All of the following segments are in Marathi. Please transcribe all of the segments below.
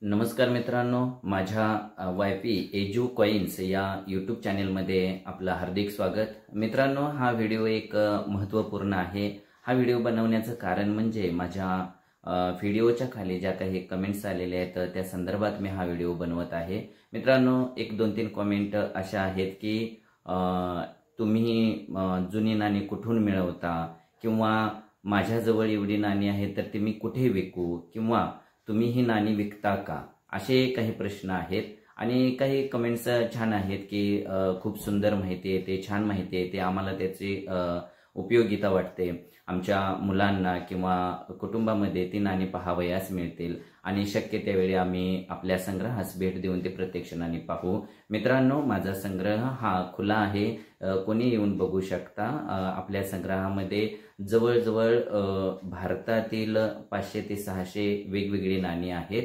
नमस्कार मित्रांनो, माझ्या वायपी एजू कॉइन्स या यूट्यूब चॅनेलमध्ये आपलं हार्दिक स्वागत। मित्रांनो, हा व्हिडिओ एक महत्त्वपूर्ण आहे। हा व्हिडिओ बनवण्याचं कारण म्हणजे माझ्या व्हिडिओच्या खाली ज्या काही कमेंट्स आलेल्या आहेत त्या संदर्भात मी हा व्हिडिओ बनवत आहे। मित्रांनो, एक दोन तीन कमेंट अशा आहेत की तुम्ही जुनी नाणी कुठून मिळवता किंवा माझ्याजवळ एवढी नाणी आहेत तर ती मी कुठे विकू किंवा तुम्ही ही नाणी विकता का, असे काही प्रश्न आहेत। आणि काही कमेंट्स छान आहेत की खूप सुंदर माहिती आहे, ते छान माहिती आहे, ते आम्हाला त्याची उपयोगिता वाटते। आमच्या मुलांना किंवा कुटुंबामध्ये ती नाणी पाहावयास मिळतील आणि शक्य त्यावेळी आम्ही आपल्या संग्रहास भेट देऊन ते प्रत्यक्ष नाणी पाहू। मित्रांनो, माझा संग्रह हा खुला आहे, कोणी येऊन बघू शकता। आपल्या संग्रहामध्ये जवळजवळ भारतातील 500 ते 600 वेगवेगळी नाणी आहेत,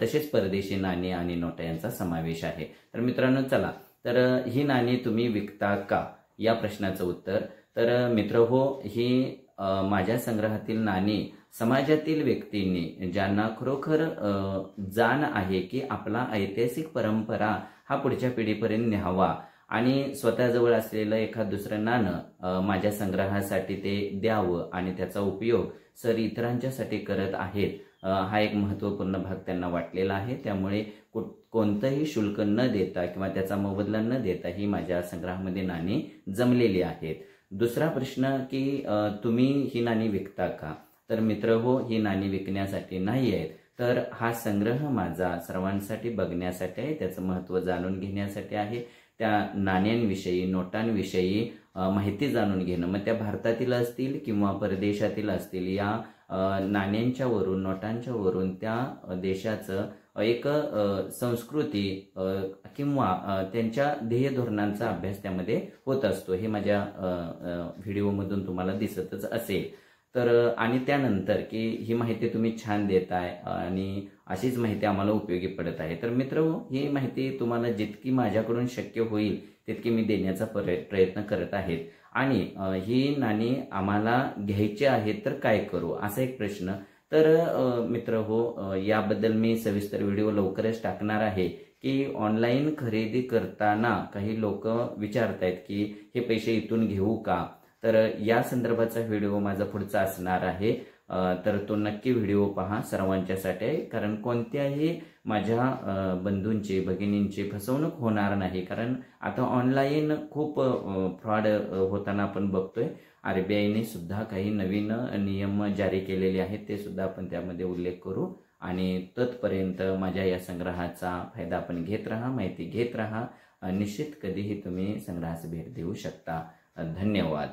तसेच परदेशी नाणी आणि नोटा यांचा समावेश आहे। तर मित्रांनो, चला तर ही नाणी तुम्ही विकता का या प्रश्नाचं उत्तर। तर मित्रहो, ही माझ्या संग्रहातील नाणी समाजातील व्यक्तींनी ज्यांना खरोखर जाण आहे की आपला ऐतिहासिक परंपरा हा पुढच्या पिढीपर्यंत न्यावा आणि स्वतःजवळ असलेलं एखाद दुसरं नाणं माझ्या संग्रहासाठी ते द्यावं आणि त्याचा उपयोग सर इतरांच्यासाठी करत आहेत, हा एक महत्त्वपूर्ण भाग त्यांना वाटलेला आहे। त्यामुळे कोणतंही शुल्क न देता किंवा त्याचा मोबदला न देता ही माझ्या संग्रहामध्ये नाणी जमलेली आहेत। दुसरा प्रश्न की तुम्ही ही नाणी विकता का? तर मित्रहो, ही नाणी विकण्यासाठी नाही आहेत, तर हा संग्रह माझा सर्वांसाठी बघण्यासाठी आहे, त्याचं महत्त्व जाणून घेण्यासाठी आहे। त्या नाण्यांविषयी, नोटांविषयी माहिती जाणून घेणं, मग त्या भारतातील असतील किंवा परदेशातील असतील, या नाण्यांच्या वरून, नोटांच्या वरून त्या देशाचं एक संस्कृती किंवा त्यांच्या ध्येय धोरणांचा अभ्यास त्यामध्ये होत असतो, हे माझ्या व्हिडिओमधून तुम्हाला दिसतच असेल। तर आणि त्यानंतर की ही माहिती तुम्ही छान देताय आणि अशीच माहिती आम्हाला उपयोगी पडत आहे। तर मित्रहो, ही माहिती तुम्हाला जितकी माझ्याकडून शक्य होईल तितकी मी देण्याचा प्रयत्न करत आहे। आणि ही नाणी आम्हाला घ्यायची आहेत तर काय करू, असा एक प्रश्न। तर मित्रहो, याबद्दल मी सविस्तर व्हिडिओ लवकरच टाकणार आहे की ऑनलाईन खरेदी करताना काही लोक विचारतायत की हे पैसे इथून घेऊ का, तर या संदर्भाचा व्हिडिओ माझा पुढचा असणार आहे। तर तो नक्की व्हिडिओ पहा, सर्वांच्यासाठी आहे, कारण कोणत्याही माझ्या बंधूंची, भगिनींची फसवणूक होणार नाही। कारण आता ऑनलाईन खूप फ्रॉड होताना आपण बघतोय। RBIने सुद्धा काही नवीन नियम जारी केलेले आहेत, ते सुद्धा आपण त्यामध्ये उल्लेख करू। आणि तत्पर्यंत माझ्या या संग्रहाचा फायदा आपण घेत राहा, माहिती घेत राहा। निश्चित कधीही तुम्ही संग्रहास भेट देऊ शकता। धन्यवाद।